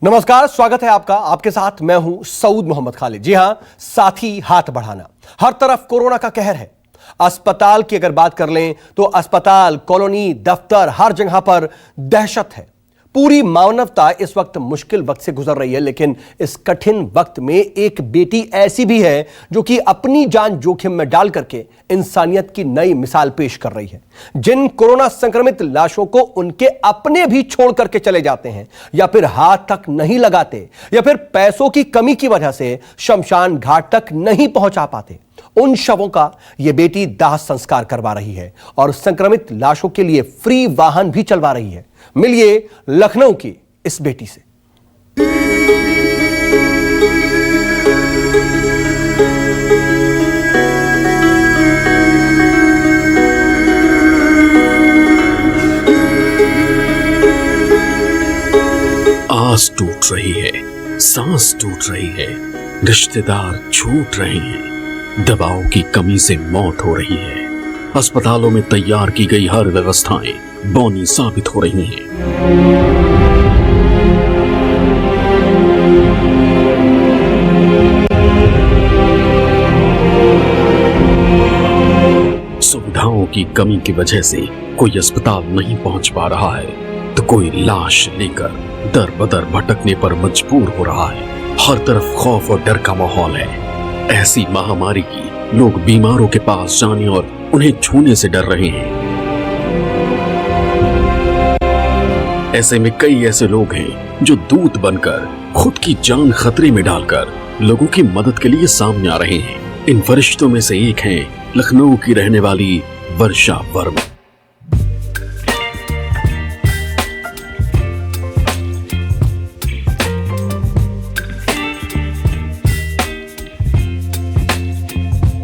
नमस्कार, स्वागत है आपका। आपके साथ मैं हूं सऊद मोहम्मद खालिद। जी हां, साथी हाथ बढ़ाना। हर तरफ कोरोना का कहर है। अस्पताल की अगर बात कर लें तो अस्पताल, कॉलोनी, दफ्तर, हर जगह पर दहशत है। पूरी मानवता इस वक्त मुश्किल वक्त से गुजर रही है, लेकिन इस कठिन वक्त में एक बेटी ऐसी भी है जो कि अपनी जान जोखिम में डाल करके इंसानियत की नई मिसाल पेश कर रही है। जिन कोरोना संक्रमित लाशों को उनके अपने भी छोड़ करके चले जाते हैं, या फिर हाथ तक नहीं लगाते, या फिर पैसों की कमी की वजह से शमशान घाट तक नहीं पहुंचा पाते, उन शवों का यह बेटी दाह संस्कार करवा रही है और संक्रमित लाशों के लिए फ्री वाहन भी चलवा रही है। मिलिए लखनऊ की इस बेटी से। आस टूट रही है, सांस टूट रही है, रिश्तेदार छूट रहे हैं, दवाओं की कमी से मौत हो रही है। अस्पतालों में तैयार की गई हर व्यवस्थाएं बौनी साबित हो रही हैं। सुविधाओं की कमी की वजह से कोई अस्पताल नहीं पहुंच पा रहा है तो कोई लाश लेकर दर बदर भटकने पर मजबूर हो रहा है। हर तरफ खौफ और डर का माहौल है। ऐसी महामारी की लोग बीमारों के पास जाने और उन्हें छूने से डर रहे हैं। ऐसे में कई ऐसे लोग हैं जो दूत बनकर खुद की जान खतरे में डालकर लोगों की मदद के लिए सामने आ रहे हैं। इन फरिश्तों में से एक हैं लखनऊ की रहने वाली वर्षा वर्मा।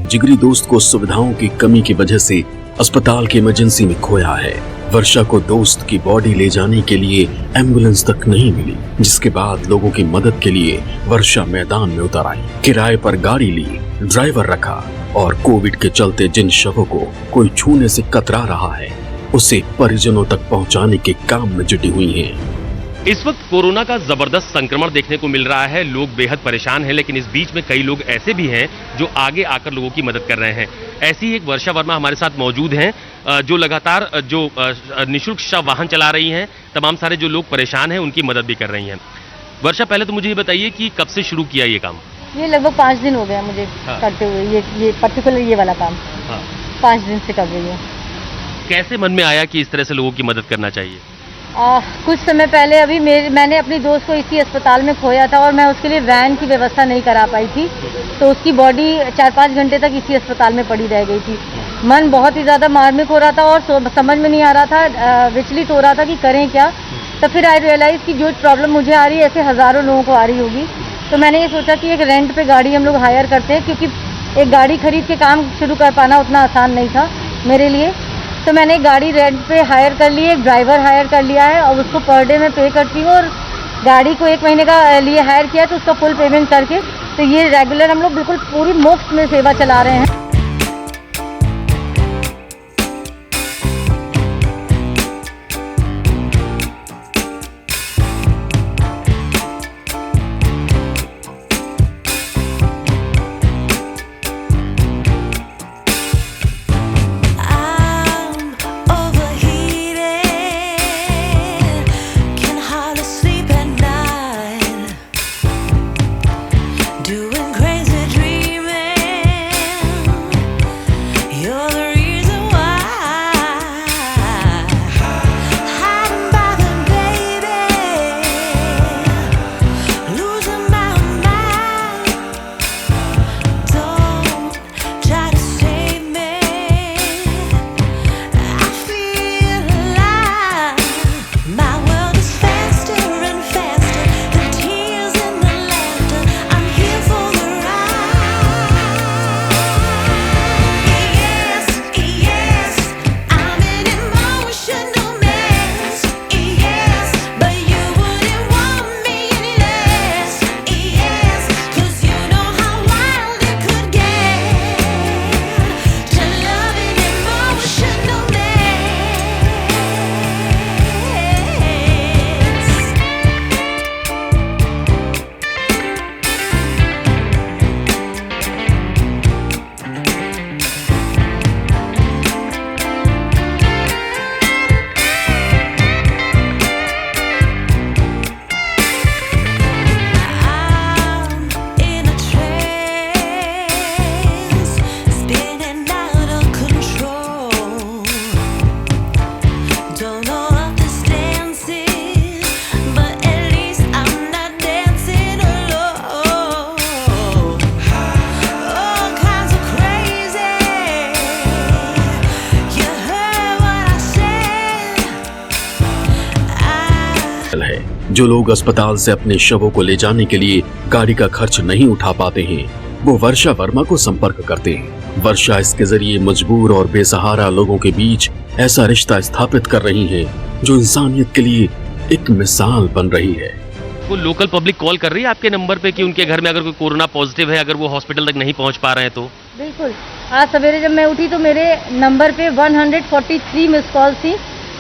जिगरी दोस्त को सुविधाओं की कमी की वजह से अस्पताल की इमरजेंसी में खोया है। वर्षा को दोस्त की बॉडी ले जाने के लिए एम्बुलेंस तक नहीं मिली, जिसके बाद लोगों की मदद के लिए वर्षा मैदान में उतर आई। किराए पर गाड़ी ली, ड्राइवर रखा और कोविड के चलते जिन शवों को कोई छूने से कतरा रहा है उसे परिजनों तक पहुंचाने के काम में जुटी हुई हैं। इस वक्त कोरोना का जबरदस्त संक्रमण देखने को मिल रहा है। लोग बेहद परेशान हैं, लेकिन इस बीच में कई लोग ऐसे भी हैं जो आगे आकर लोगों की मदद कर रहे हैं। ऐसी ही एक वर्षा वर्मा हमारे साथ मौजूद हैं, जो लगातार निःशुल्क शव वाहन चला रही हैं। तमाम सारे जो लोग परेशान हैं उनकी मदद भी कर रही हैं। वर्षा, पहले तो मुझे ये बताइए कि कब से शुरू किया ये काम? ये लगभग 5 दिन हो गया मुझे करते हुए, ये पर्टिकुलर ये वाला काम 5 दिन से कर रही हूँ। कैसे मन में आया कि इस तरह से लोगों की मदद करना चाहिए? कुछ समय पहले अभी मैंने अपनी दोस्त को इसी अस्पताल में खोया था और मैं उसके लिए वैन की व्यवस्था नहीं करा पाई थी, तो उसकी बॉडी 4-5 घंटे तक इसी अस्पताल में पड़ी रह गई थी। मन बहुत ही ज़्यादा मार्मिक हो रहा था और समझ में नहीं आ रहा था, विचलित हो रहा था कि करें क्या। तो फिर आई रियलाइज़ कि जो प्रॉब्लम मुझे आ रही है ऐसे हज़ारों लोगों को आ रही होगी। तो मैंने ये सोचा कि एक रेंट पे गाड़ी हम लोग हायर करते हैं, क्योंकि एक गाड़ी खरीद के काम शुरू कर पाना उतना आसान नहीं था मेरे लिए। तो मैंने गाड़ी रेंट पे हायर कर ली, एक ड्राइवर हायर कर लिया है और उसको पर डे में पे करती हूँ, और गाड़ी को 1 महीने का लिए हायर किया तो उसका फुल पेमेंट करके, तो ये रेगुलर हम लोग बिल्कुल पूरी मुफ्त में सेवा चला रहे हैं। Doing crazy dreaming. है। जो लोग अस्पताल से अपने शवों को ले जाने के लिए गाड़ी का खर्च नहीं उठा पाते हैं, वो वर्षा वर्मा को संपर्क करते हैं। वर्षा इसके जरिए मजबूर और बेसहारा लोगों के बीच ऐसा रिश्ता स्थापित कर रही है जो इंसानियत के लिए एक मिसाल बन रही है। वो लोकल पब्लिक कॉल कर रही है आपके नंबर पे कि उनके घर में अगर कोई कोरोना पॉजिटिव है, अगर वो हॉस्पिटल तक नहीं पहुंच पा रहे हैं तो? बिल्कुल। आज सवेरे जब मैं उठी तो मेरे नंबर पे 143 मिस कॉल थी,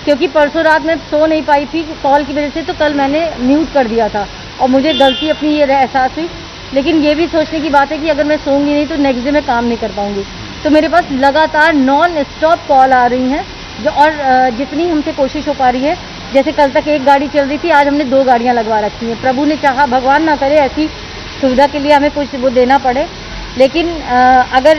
क्योंकि परसों रात में सो नहीं पाई थी कॉल की वजह से, तो कल मैंने म्यूट कर दिया था और मुझे गलती अपनी ये एहसास हुई। लेकिन ये भी सोचने की बात है कि अगर मैं सोऊंगी नहीं तो नेक्स्ट डे मैं काम नहीं कर पाऊंगी। तो मेरे पास लगातार नॉन स्टॉप कॉल आ रही हैं जो, और जितनी हमसे कोशिश हो पा रही है, जैसे कल तक एक गाड़ी चल रही थी, आज हमने 2 गाड़ियां लगवा रखी हैं। प्रभु ने चाहा, भगवान ना करे ऐसी सुविधा के लिए हमें कुछ वो देना पड़े, लेकिन अगर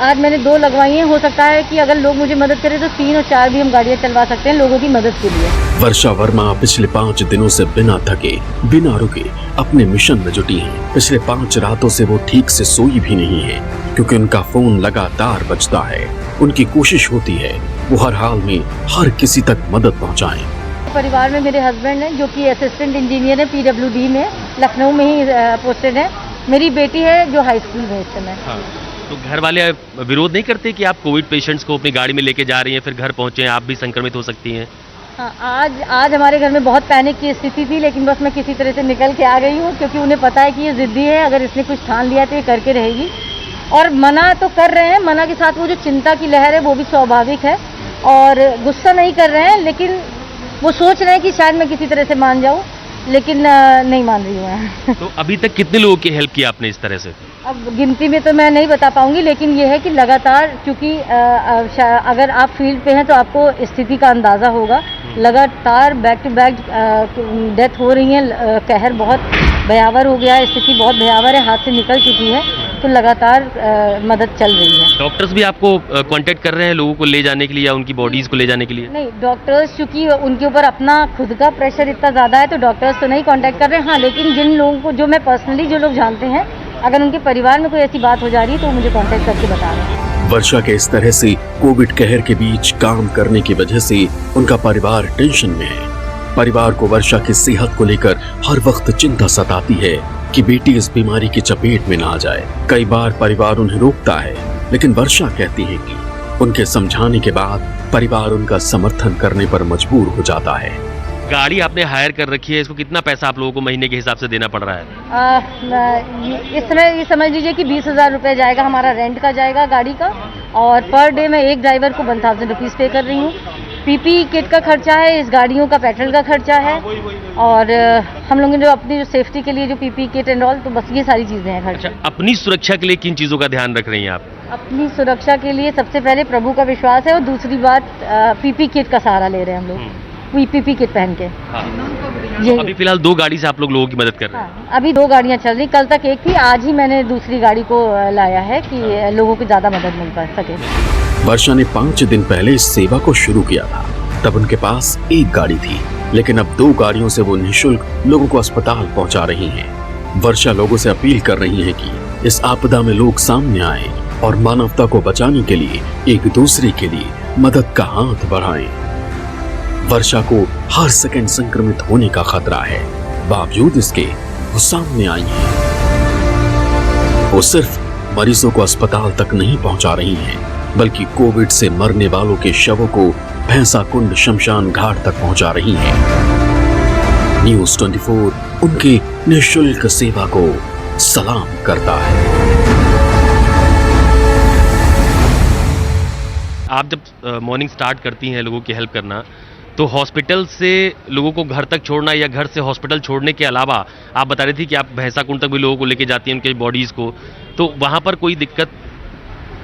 आज मैंने 2 लगवाई हैं, हो सकता है कि अगर लोग मुझे मदद करें तो 3 और 4 भी हम गाड़ियां चलवा सकते हैं लोगों की मदद के लिए। वर्षा वर्मा पिछले 5 दिनों से बिना थके, बिना रुके अपने मिशन में जुटी हैं। पिछले 5 रातों से वो ठीक से सोई भी नहीं है, क्योंकि उनका फोन लगातार बजता है। उनकी कोशिश होती है वो हर हाल में हर किसी तक मदद पहुंचाएं। परिवार में मेरे हस्बैंड हैं जो कि असिस्टेंट इंजीनियर है PWD में, लखनऊ में ही पोस्टेड है। मेरी बेटी है जो हाई स्कूल में इस समय। हाँ। तो घर वाले विरोध नहीं करते कि आप कोविड पेशेंट्स को अपनी गाड़ी में लेके जा रही हैं, फिर घर पहुंचे आप भी संक्रमित हो सकती हैं? हाँ, आज हमारे घर में बहुत पैनिक की स्थिति थी, लेकिन बस मैं किसी तरह से निकल के आ गई हूँ, क्योंकि उन्हें पता है कि ये जिद्दी है, अगर इसने कुछ ठान लिया तो ये करके रहेगी। और मना तो कर रहे हैं, मना के साथ वो जो चिंता की लहर है वो भी स्वाभाविक है, और गुस्सा नहीं कर रहे हैं, लेकिन वो सोच रहे हैं कि शायद मैं किसी तरह से मान जाऊँ, लेकिन नहीं मान रही हूँ मैं। तो अभी तक कितने लोगों की हेल्प की आपने इस तरह से? अब गिनती में तो मैं नहीं बता पाऊंगी, लेकिन ये है कि लगातार, क्योंकि अगर आप फील्ड पे हैं तो आपको स्थिति का अंदाज़ा होगा, लगातार बैक टू बैक डेथ हो रही है। कहर बहुत भयावर हो गया है, स्थिति बहुत भयावर है, हाथ से निकल चुकी है, तो लगातार मदद चल रही है। डॉक्टर्स भी आपको कांटेक्ट कर रहे हैं लोगों को ले जाने के लिए या उनकी बॉडीज को ले जाने के लिए? नहीं, डॉक्टर्स चूंकि उनके ऊपर अपना खुद का प्रेशर इतना ज़्यादा है तो डॉक्टर्स तो नहीं कांटेक्ट कर रहे हैं। हाँ, लेकिन जिन लोगों को, जो मैं पर्सनली जो लोग जानते हैं, अगर उनके परिवार में कोई ऐसी बात हो जा रही है तो मुझे कांटेक्ट करके बता रहे हैं। वर्षा के इस तरह से कोविड कहर के बीच काम करने की वजह से उनका परिवार टेंशन में है। परिवार को वर्षा की सेहत को लेकर हर वक्त चिंता सताती है कि बेटी इस बीमारी की चपेट में ना आ जाए। कई बार परिवार उन्हें रोकता है, लेकिन वर्षा कहती है कि उनके समझाने के बाद परिवार उनका समर्थन करने पर मजबूर हो जाता है। गाड़ी आपने हायर कर रखी है, इसको कितना पैसा आप लोगों को महीने के हिसाब से देना पड़ रहा है? इस समय ये समझ लीजिए कि 20,000 रुपये जाएगा, हमारा रेंट का जाएगा गाड़ी का, और पर डे मैं एक ड्राइवर को 1,000 रुपीज़ पे कर रही हूँ। PPE किट का खर्चा है, इस गाड़ियों का पेट्रोल का खर्चा है, और हम लोगों ने जो अपनी जो सेफ्टी के लिए जो PPE किट एंड ऑल, तो बस ये सारी चीज़ें हैं खर्चा। अपनी सुरक्षा के लिए किन चीज़ों का ध्यान रख रही हैं आप? अपनी सुरक्षा के लिए सबसे पहले प्रभु का विश्वास है, और दूसरी बात PPE किट का सहारा ले रहे हैं हम लोग, PPE किट पहन के। हाँ। तो अभी फिलहाल 2 गाड़ी से आप लोगों की मदद कर रहे हैं? हाँ, अभी 2 गाड़ियाँ चल रही, कल तक एक थी, आज ही मैंने दूसरी गाड़ी को लाया है कि लोगों को ज़्यादा मदद मिल पा सके। वर्षा ने 5 दिन पहले इस सेवा को शुरू किया था, तब उनके पास एक गाड़ी थी, लेकिन अब 2 गाड़ियों से वो निःशुल्क लोगों को अस्पताल पहुंचा रही हैं। वर्षा लोगों से अपील कर रही है कि इस आपदा में लोग सामने आए और मानवता को बचाने के लिए एक दूसरे के लिए मदद का हाथ बढ़ाएं। वर्षा को हर सेकंड संक्रमित होने का खतरा है, बावजूद इसके वो सामने आई है। वो सिर्फ मरीजों को अस्पताल तक नहीं पहुंचा रही हैं, बल्कि कोविड से मरने वालों के शवों को भैंसा कुंड शमशान घाट तक पहुंचा रही हैं। न्यूज़ 24 उनके निःशुल्क सेवा को सलाम करता है। आप जब मॉर्निंग स्टार्ट करती हैं लोगों की हेल्प करना, तो हॉस्पिटल से लोगों को घर तक छोड़ना या घर से हॉस्पिटल छोड़ने के अलावा आप बता रही थी कि आप भैंसा कुंड तक भी लोगों को लेके जाती हैं, उनके बॉडीज़ को, तो वहाँ पर कोई दिक्कत?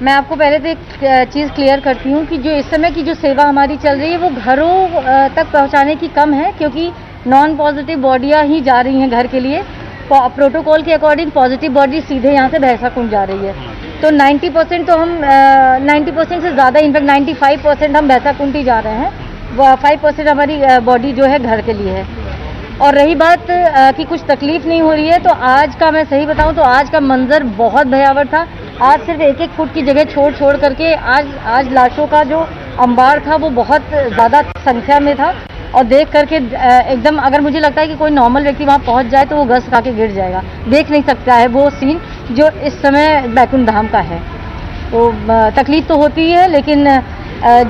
मैं आपको पहले तो एक चीज़ क्लियर करती हूँ कि जो इस समय की जो सेवा हमारी चल रही है वो घरों तक पहुँचाने की कम है, क्योंकि नॉन पॉजिटिव बॉडियाँ ही जा रही हैं घर के लिए। प्रोटोकॉल के अकॉर्डिंग पॉजिटिव बॉडी सीधे यहाँ से भैंसा कुंड जा रही है, तो 90% तो हम 90% से ज़्यादा, इनफैक्ट 95% हम भैंसा कुंड ही जा रहे हैं, 5% हमारी बॉडी जो है घर के लिए है। और रही बात कि कुछ तकलीफ नहीं हो रही है, तो आज का मैं सही बताऊं तो आज का मंजर बहुत भयावह था। आज सिर्फ 1-1 फुट की जगह छोड़ करके आज लाशों का जो अंबार था वो बहुत ज़्यादा संख्या में था, और देख करके एकदम, अगर मुझे लगता है कि कोई नॉर्मल व्यक्ति वहाँ पहुँच जाए तो वो घस खा के गिर जाएगा, देख नहीं सकता है वो सीन जो इस समय बैकुंठ धाम का है। तो तकलीफ तो होती है, लेकिन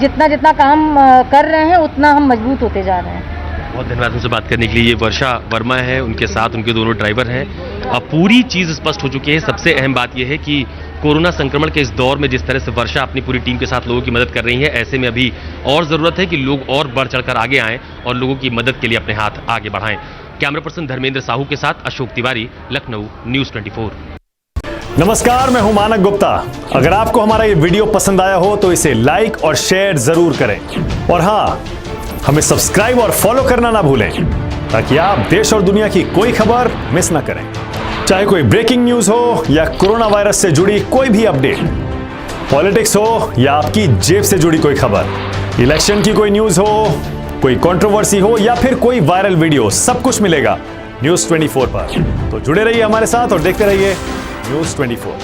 जितना जितना काम कर रहे हैं उतना हम मजबूत होते जा रहे हैं। बहुत धन्यवाद उनसे बात करने के लिए। ये वर्षा वर्मा है, उनके साथ उनके दोनों ड्राइवर हैं। अब पूरी चीज़ स्पष्ट हो चुकी है। सबसे अहम बात यह है कि कोरोना संक्रमण के इस दौर में जिस तरह से वर्षा अपनी पूरी टीम के साथ लोगों की मदद कर रही है, ऐसे में अभी और ज़रूरत है कि लोग और बढ़ चढ़कर आगे आएँ और लोगों की मदद के लिए अपने हाथ आगे बढ़ाएं। कैमरा पर्सन धर्मेंद्र साहू के साथ अशोक तिवारी, लखनऊ, न्यूज़ 24। नमस्कार, मैं हूं मानक गुप्ता। अगर आपको हमारा ये वीडियो पसंद आया हो तो इसे लाइक और शेयर जरूर करें, और हाँ, हमें सब्सक्राइब और फॉलो करना ना भूलें ताकि आप देश और दुनिया की कोई खबर मिस ना करें। चाहे कोई ब्रेकिंग न्यूज हो या कोरोना वायरस से जुड़ी कोई भी अपडेट, पॉलिटिक्स हो या आपकी जेब से जुड़ी कोई खबर, इलेक्शन की कोई न्यूज हो, कोई कंट्रोवर्सी हो या फिर कोई वायरल वीडियो, सब कुछ मिलेगा न्यूज़ 24 पर। तो जुड़े रहिए हमारे साथ और देखते रहिए न्यूज़ 24।